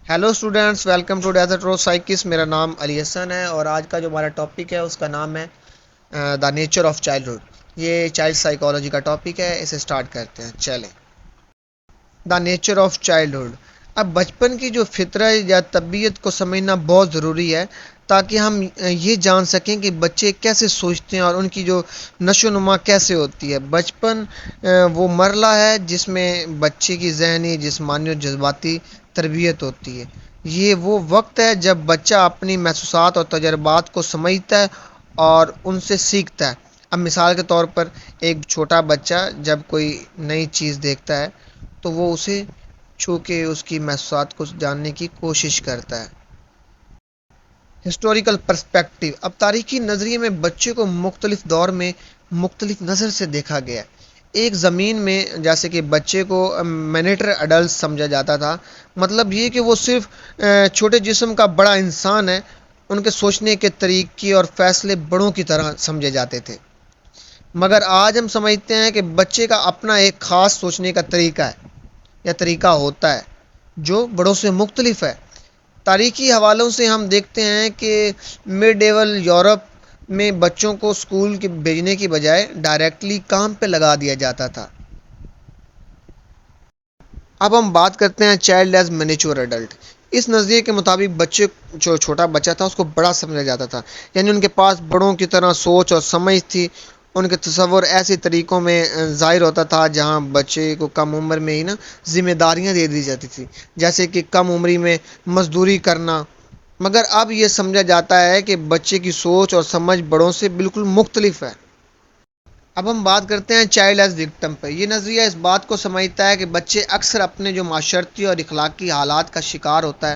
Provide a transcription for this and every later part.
Hello students, welcome to desert rose سائکس۔ میرا نام علی حسن ہے اور آج کا جو ہمارا ٹاپک ہے اس کا نام ہے دا نیچر آف چائلڈہڈ۔ یہ چائلڈ سائیکالوجی کا ٹاپک ہے، اسے سٹارٹ کرتے ہیں۔ چلیں، دا نیچر آف چائلڈہڈ۔ اب بچپن کی جو فطرت یا طبیعت کو سمجھنا بہت ضروری ہے تاکہ ہم یہ جان سکیں کہ بچے کیسے سوچتے ہیں اور ان کی جو نشو و نما کیسے ہوتی ہے۔ بچپن وہ مرحلہ ہے جس میں بچے کی ذہنی، جسمانی اور جذباتی تربیت ہوتی ہے۔ یہ وہ وقت ہے جب بچہ اپنی محسوسات اور تجربات کو سمجھتا ہے اور ان سے سیکھتا ہے۔ اب مثال کے طور پر ایک چھوٹا بچہ جب کوئی نئی چیز دیکھتا ہے تو وہ اسے چھو کے اس کی محسوسات کو جاننے کی کوشش کرتا ہے۔ Historical perspective. اب تاریخی نظریے میں بچے کو مختلف دور میں مختلف نظر سے دیکھا گیا ہے۔ ایک زمین میں جیسے کہ بچے کو مینیٹر اڈلٹ سمجھا جاتا تھا، مطلب یہ کہ وہ صرف چھوٹے جسم کا بڑا انسان ہے۔ ان کے سوچنے کے طریقے اور فیصلے بڑوں کی طرح سمجھے جاتے تھے، مگر آج ہم سمجھتے ہیں کہ بچے کا اپنا ایک خاص سوچنے کا طریقہ ہے یا طریقہ ہوتا ہے جو بڑوں سے مختلف ہے۔ تاریخی حوالوں سے ہم دیکھتے ہیں کہ مڈ ایول یورپ میں بچوں کو اسکول کے بھیجنے کی بجائے ڈائریکٹلی کام پہ لگا دیا جاتا تھا۔ اب ہم بات کرتے ہیں چائلڈ ایز مینیچور ایڈلٹ۔ اس نظریے کے مطابق بچے جو چھوٹا بچہ تھا اس کو بڑا سمجھا جاتا تھا، یعنی ان کے پاس بڑوں کی طرح سوچ اور سمجھ تھی۔ ان کے تصور ایسے طریقوں میں ظاہر ہوتا تھا جہاں بچے کو کم عمر میں ہی ذمہ داریاں دے دی جاتی تھی، جیسے کہ کم عمری میں مزدوری کرنا۔ مگر اب یہ سمجھا جاتا ہے کہ بچے کی سوچ اور سمجھ بڑوں سے بالکل مختلف ہے۔ اب ہم بات کرتے ہیں چائلڈ ایز وکٹم پہ۔ یہ نظریہ اس بات کو سمجھتا ہے کہ بچے اکثر اپنے جو معاشرتی اور اخلاقی حالات کا شکار ہوتا ہے۔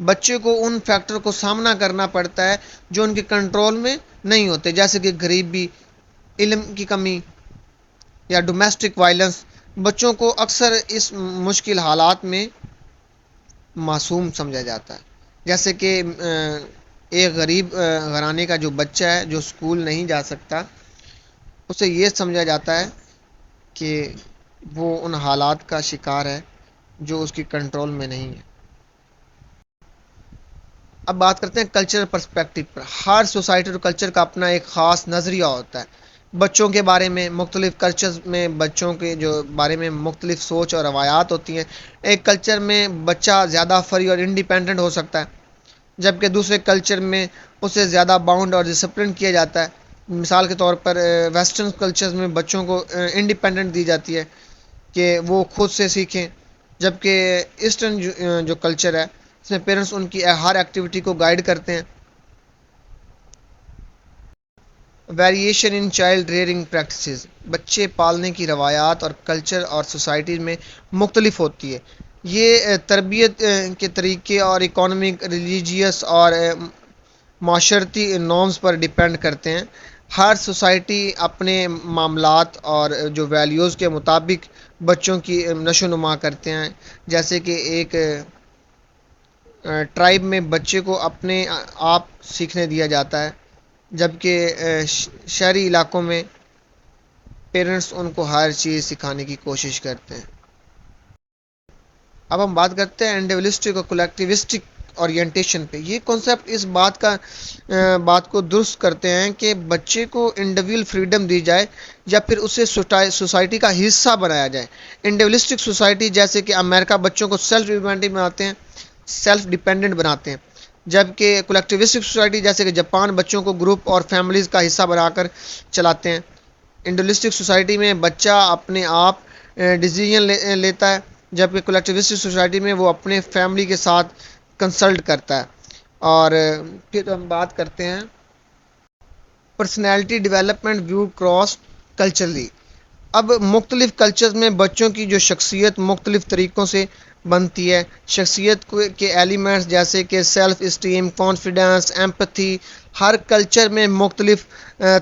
بچے کو ان فیکٹر کو سامنا کرنا پڑتا ہے جو ان کے کنٹرول میں نہیں ہوتے، جیسے کہ غریبی، علم کی کمی یا ڈومیسٹک وائلنس۔ بچوں کو اکثر اس مشکل حالات میں معصوم سمجھا جاتا ہے، جیسے کہ ایک غریب گھرانے کا جو بچہ ہے جو اسکول نہیں جا سکتا، اسے یہ سمجھا جاتا ہے کہ وہ ان حالات کا شکار ہے جو اس کی کنٹرول میں نہیں ہے۔ اب بات کرتے ہیں کلچرل پرسپیکٹیو پر۔ ہر سوسائٹی اور کلچر کا اپنا ایک خاص نظریہ ہوتا ہے بچوں کے بارے میں۔ مختلف کلچرز میں بچوں کے جو بارے میں مختلف سوچ اور روایات ہوتی ہیں۔ ایک کلچر میں بچہ زیادہ فری اور انڈیپینڈنٹ ہو سکتا ہے، جبکہ دوسرے کلچر میں اسے زیادہ باؤنڈ اور ڈسپلن کیا جاتا ہے۔ مثال کے طور پر ویسٹرن کلچرز میں بچوں کو انڈیپینڈنٹ دی جاتی ہے کہ وہ خود سے سیکھیں، جبکہ ایسٹرن جو کلچر ہے اس میں پیرنٹس ان کی ہر ایکٹیویٹی کو گائیڈ کرتے ہیں۔ Variation in child rearing practices. بچے پالنے کی روایات اور کلچر اور سوسائٹی میں مختلف ہوتی ہے۔ یہ تربیت کے طریقے اور اکانومک، ریلیجیس اور معاشرتی نارمز پر ڈیپینڈ کرتے ہیں۔ ہر سوسائٹی اپنے معاملات اور جو ویلیوز کے مطابق بچوں کی نشو و نما کرتے ہیں، جیسے کہ ایک ٹرائب میں بچے کو اپنے آپ سیکھنے دیا جاتا ہے، جبکہ شہری علاقوں میں پیرنٹس ان کو ہر چیز سکھانے کی کوشش کرتے ہیں۔ اب ہم بات کرتے ہیں انڈیویجولسٹک اور کولیکٹیوسٹک اورینٹیشن پہ۔ یہ کانسیپٹ اس بات کو درست کرتے ہیں کہ بچے کو انڈیویجول فریڈم دی جائے یا پھر اسے سوسائٹی کا حصہ بنایا جائے۔ انڈیویجولسٹک سوسائٹی جیسے کہ امریکہ بچوں کو سیلف ڈیپینڈنٹ بناتے ہیں، جبکہ کولیکٹیوسٹک سوسائٹی جیسے کہ جاپان بچوں کو گروپ اور فیملیز کا حصہ بنا کر چلاتے ہیں۔ انڈیویجولسٹک سوسائٹی میں بچہ اپنے آپ ڈیسیژن لیتا ہے، جبکہ کولیکٹیوسٹک سوسائٹی میں وہ اپنے فیملی کے ساتھ کنسلٹ کرتا ہے۔ اور پھر ہم بات کرتے ہیں personality development view cross culturally. اب مختلف کلچرز میں بچوں کی جو شخصیت مختلف طریقوں سے بنتی ہے۔ شخصیت کے ایلیمنٹس جیسے کہ سیلف اسٹیم، کانفیڈنس، ایمپتھی ہر کلچر میں مختلف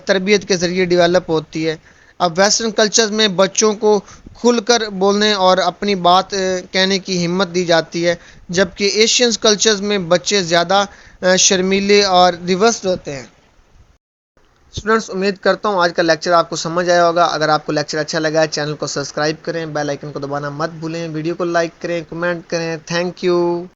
تربیت کے ذریعے ڈیولپ ہوتی ہے۔ اب ویسٹرن کلچرز میں بچوں کو کھل کر بولنے اور اپنی بات کہنے کی ہمت دی جاتی ہے، جبکہ ایشین کلچرز میں بچے زیادہ شرمیلے اور ریورسڈ ہوتے ہیں۔ اسٹوڈنٹس، امید کرتا ہوں آج کا لیکچر آپ کو سمجھ آیا ہوگا۔ اگر آپ کو لیکچر اچھا لگا ہے چینل کو سبسکرائب کریں، بیل آئیکن کو دبانا مت بھولیں، ویڈیو کو لائک کریں، کمنٹ کریں۔ Thank you.